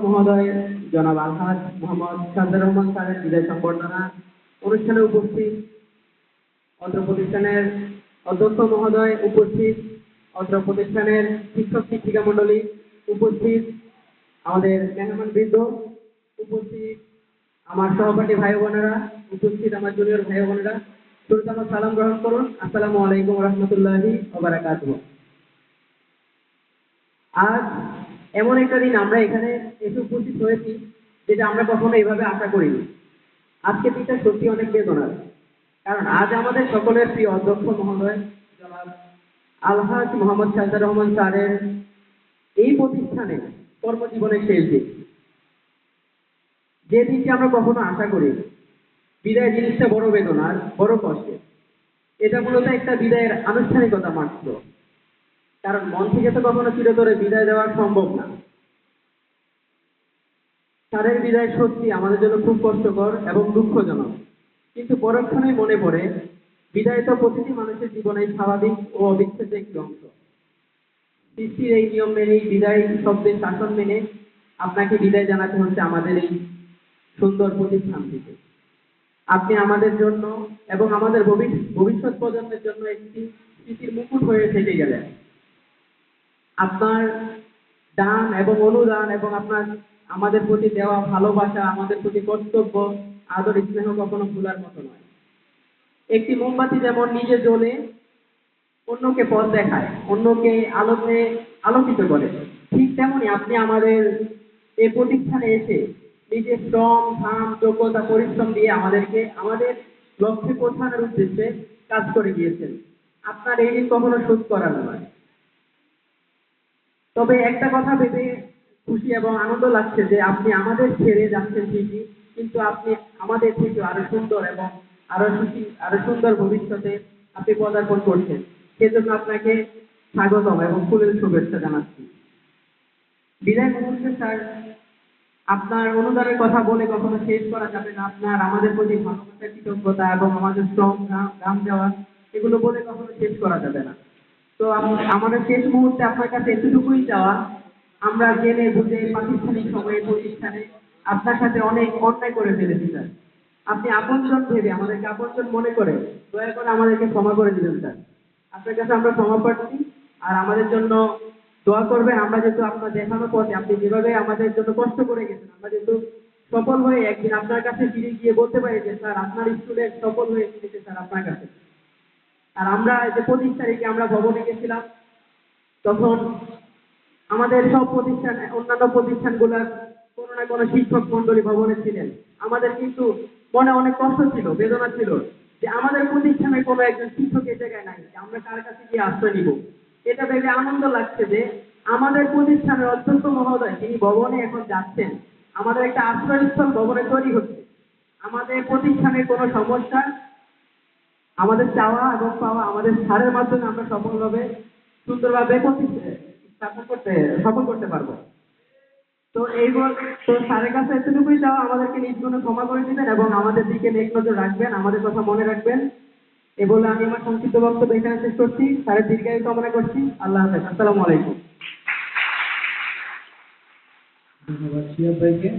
মহোদয় জনাব আলহাজ মোহাম্মদ সাজ্জাদ রহমান স্যারের বিদায় সংবর্ধনা অনুষ্ঠানে উপস্থিত অত্র প্রতিষ্ঠানের অধ্যক্ষ মহোদয় উপস্থিত, অত্র প্রতিষ্ঠানের শিক্ষক শিক্ষিকা মণ্ডলী উপস্থিত, আমাদের মেহমান বৃন্দ উপস্থিত, আমার সহপাঠী ভাই বোনেরা উপস্থিত, আমার জুনিয়র ভাই বোনেরা, শুরুতে আমার সালাম গ্রহণ করুন। আসসালামু আলাইকুম রহমতুল্লাহি ওয়া বারাকাতুহু। আজ এমন একটা দিন আমরা এখানে এসে উপস্থিত হয়েছি যেটা আমরা কখনো এইভাবে আশা করিনি। আজকে দিনটা সত্যি অনেক বেদনার, কারণ আজ আমাদের সকলের প্রিয় অধ্যক্ষ মহোদয় জনাব আলহাজ মোহাম্মদ সাজ্জাদ রহমান স্যারের এই প্রতিষ্ঠানে কর্মজীবনের শেষ দিন, যে দিনটি আমরা কখনো আশা করিনি। বিদায় জিনিসটা বড় বেদনার, বড় কষ্টের। এটা মূলত একটা বিদায়ের আনুষ্ঠানিকতা মাত্র, কারণ মন থেকে তো কখনো চিরতরে বিদায় দেওয়া সম্ভব না। স্যারের বিদায় সত্যি আমাদের জন্য খুব কষ্টকর এবং দুঃখজনক, কিন্তু পরক্ষণেই মনে পড়ে বিদায় তো প্রতিটি মানুষের জীবনের স্বাভাবিক ও অবিচ্ছেদ্য একটি অংশ। সৃষ্টির এই নিয়ম মেনেই বিদায় শব্দের শাসন মেনে আপনাকে বিদায় জানাতে হচ্ছে আমাদের এই সুন্দর প্রতিষ্ঠান থেকে। আপনি আমাদের জন্য এবং আমাদের ভবিষ্যৎ প্রজন্মের জন্য একটি স্মৃতির মুকুট হয়ে থেকে গেলেন। আপনার দান এবং অনুদান এবং আপনার আমাদের প্রতি দেওয়া ভালোবাসা, আমাদের প্রতি কর্তব্য, আদর স্নেহ কখনো ভুলার মতো নয়। একটি মোমবাতি যেমন নিজে জ্বলে অন্যকে পথ দেখায়, অন্যকে আলোতে আলোকিত করে, ঠিক তেমনি আপনি আমাদের এই প্রতিষ্ঠানে এসে নিজের শ্রম ঘাম যোগ্যতা পরিশ্রম দিয়ে আমাদেরকে আমাদের লক্ষ্যে পৌঁছানোর উদ্দেশ্যে কাজ করে গিয়েছেন। আপনার এই ঋণ কখনো শোধ করার নয়। তবে একটা কথা ভেবে খুশি এবং আনন্দ লাগছে যে আপনি আমাদের ছেড়ে যাচ্ছেন ঠিকই, কিন্তু আপনি আমাদের থেকে আরো সুন্দর এবং আরো সুখী, আরো সুন্দর ভবিষ্যতে আপনি পদার্পণ করছেন। সেজন্য আপনাকে স্বাগতম এবং ফুলের শুভেচ্ছা জানাচ্ছি। বিদায় মুহূর্তে স্যার, আপনার অনুদানের কথা বলে কখনো শেষ করা যাবে না। আপনার আমাদের প্রতি ভালোবাসা, কৃতজ্ঞতা এবং আমাদের শ্রম ঘাম দেওয়া, এগুলো বলে কখনো শেষ করা যাবে না। তো আমাদের শেষ মুহূর্তে আপনার কাছে এতটুকুই চাওয়া, আমরা জেনে বুঝে প্রাতিষ্ঠানিক সময়ে প্রতিষ্ঠানে আপনার সাথে অনেক অন্যায় করে ফেলেছি স্যার। আপনি আপনজন ভেবে আমাদেরকে আপনজন মনে করে দয়া করে আমাদেরকে ক্ষমা করে দিবেন স্যার। আপনার কাছে আমরা ক্ষমা প্রার্থী, আর আমাদের জন্য দোয়া করবেন। আমরা যেহেতু আপনার দেখানো পথে আপনি যেভাবে আমাদের জন্য কষ্ট করে গেছেন, আমরা যেহেতু সফল হয়ে একদিন আপনার কাছে ফিরে গিয়ে বলতে পারি যে স্যার আপনার স্টুডেন্ট সফল হয়ে ফিরেছে স্যার আপনার কাছে। আর আমরা যে 25 তারিখে আমরা ভবনে গেছিলাম, তখন আমাদের সব প্রতিষ্ঠান, অন্যান্য প্রতিষ্ঠানগুলোর কোনো না কোনো শিক্ষক মন্ডলী ভবনে ছিলেন। আমাদের কিন্তু মনে অনেক কষ্ট ছিল, বেদনা ছিল যে আমাদের প্রতিষ্ঠানে কোনো একজন শিক্ষক এই জায়গায় নাই, যে আমরা কার কাছে গিয়ে আশ্রয় নিব। এটা ভেবে আনন্দ লাগছে যে আমাদের প্রতিষ্ঠানের অধ্যক্ষ মহোদয় তিনি ভবনে এখন যাচ্ছেন, আমাদের একটা আশ্রয়স্থল ভবনে তৈরি হচ্ছে। আমাদের প্রতিষ্ঠানের কোনো সমস্যা, আমাদের চাওয়া এবং পাওয়া আমাদের স্যারের মাধ্যমে আমরা সফলভাবে সুন্দরভাবে সফল করতে পারবো। তো তো স্যারের কাছে এতটুকুই চাওয়া, আমাদেরকে নিজ গুণে ক্ষমা করে দিবেন এবং আমাদের দিকে নেক নজর রাখবেন, আমাদের কথা মনে রাখবেন। এ বলে আমি আমার সংক্ষিপ্ত বক্তব্য এখানে শেষ করছি। স্যারের দীর্ঘায়ু কামনা করছি। আল্লাহ হাফেজ। আসসালামু আলাইকুম। ধন্যবাদ শিয়া ভাইকে।